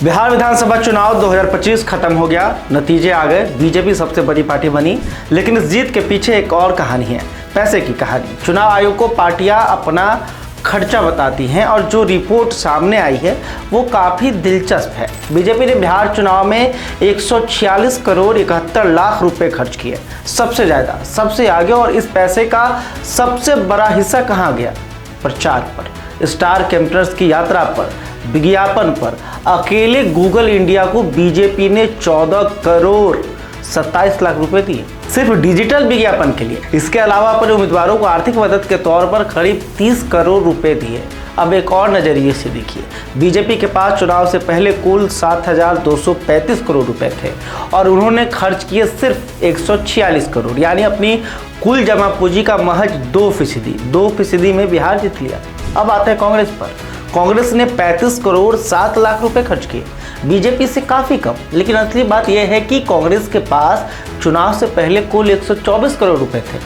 बिहार विधानसभा चुनाव 2025 खत्म हो गया, नतीजे आ गए। बीजेपी सबसे बड़ी पार्टी बनी, लेकिन इस जीत के पीछे एक और कहानी है, पैसे की कहानी। चुनाव आयोग को पार्टियां अपना खर्चा बताती हैं और जो रिपोर्ट सामने आई है वो काफ़ी दिलचस्प है। बीजेपी ने बिहार चुनाव में 146 करोड़ 71 लाख रुपए खर्च किए, सबसे ज़्यादा, सबसे आगे। और इस पैसे का सबसे बड़ा हिस्सा कहाँ गया? प्रचार पर, स्टार कैंपेनर्स की यात्रा पर, विज्ञापन पर। अकेले गूगल इंडिया को बीजेपी ने 14 करोड़ 27 लाख रुपए दिए, सिर्फ डिजिटल विज्ञापन के लिए। इसके अलावा अपने उम्मीदवारों को आर्थिक मदद के तौर पर करीब 30 करोड़ रुपए दिए। अब एक और नजरिए से देखिए, बीजेपी के पास चुनाव से पहले कुल 7,235 करोड़ रुपए थे और उन्होंने खर्च किए सिर्फ 146 करोड़, यानी अपनी कुल जमा पूंजी का महज 2% में बिहार जीत लिया। अब आते हैं कांग्रेस पर। कांग्रेस ने 35 करोड़ 7 लाख रुपए खर्च किए, बीजेपी से काफ़ी कम। लेकिन असली बात यह है कि कांग्रेस के पास चुनाव से पहले कुल 124 करोड़ रुपए थे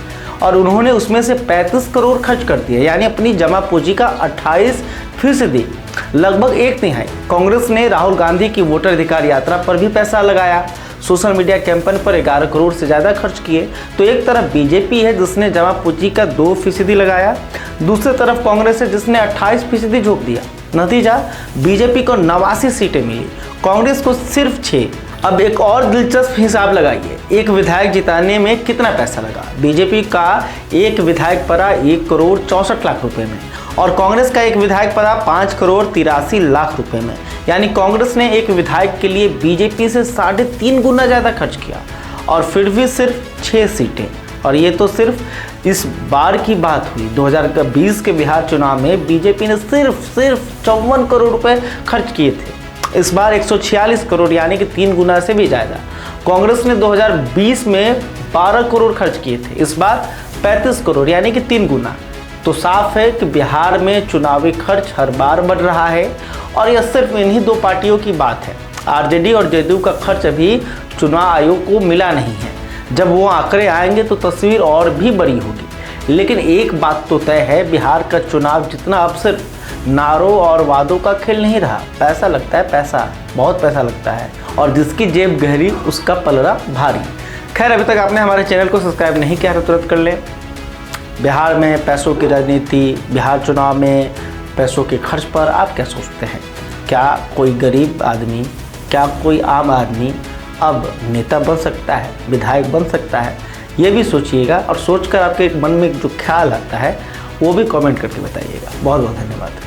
और उन्होंने उसमें से 35 करोड़ खर्च कर दिए, यानी अपनी जमा पूंजी का 28%, लगभग एक तिहाई। कांग्रेस ने राहुल गांधी की वोटर अधिकार यात्रा पर भी पैसा लगाया, सोशल मीडिया कैंपेन पर 11 करोड़ से ज़्यादा खर्च किए। तो एक तरफ बीजेपी है जिसने जमा पूंजी का 2% लगाया, दूसरी तरफ कांग्रेस है जिसने 28% झोंक दिया। नतीजा, बीजेपी को 89 सीटें मिली, कांग्रेस को सिर्फ 6। अब एक और दिलचस्प हिसाब लगाइए, एक विधायक जिताने में कितना पैसा लगा। बीजेपी का एक विधायक पड़ा 1 करोड़ 64 लाख रुपए में और कांग्रेस का एक विधायक पड़ा 5 करोड़ 83 लाख रुपए में। यानी कांग्रेस ने एक विधायक के लिए बीजेपी से 3.5 गुना ज़्यादा खर्च किया और फिर भी सिर्फ 6 सीटें। और ये तो सिर्फ इस बार की बात हुई। 2020 के बिहार चुनाव में बीजेपी ने सिर्फ 54 करोड़ रुपए खर्च किए थे, इस बार 146 करोड़, यानी कि 3 गुना से भी ज़्यादा। कांग्रेस ने 2020 में 12 करोड़ खर्च किए थे, इस बार 35 करोड़, यानी कि 3 गुना। तो साफ है कि बिहार में चुनावी खर्च हर बार बढ़ रहा है और यह सिर्फ इन्हीं दो पार्टियों की बात है। आरजेडी और जेडीयू का खर्च अभी चुनाव आयोग को मिला नहीं है, जब वो आंकड़े आएंगे तो तस्वीर और भी बड़ी होगी। लेकिन एक बात तो तय है, बिहार का चुनाव जितना अब सिर्फ नारों और वादों का खेल नहीं रहा। पैसा लगता है, पैसा, बहुत पैसा लगता है, और जिसकी जेब गहरी उसका पलड़ा भारी। खैर, अभी तक आपने हमारे चैनल को सब्सक्राइब नहीं किया तो तुरंत कर लें। बिहार में पैसों की राजनीति, बिहार चुनाव में पैसों के खर्च पर आप क्या सोचते हैं? क्या कोई गरीब आदमी, क्या कोई आम आदमी अब नेता बन सकता है, विधायक बन सकता है? ये भी सोचिएगा और सोचकर आपके मन में जो ख्याल आता है वो भी कमेंट करके बताइएगा। बहुत बहुत धन्यवाद।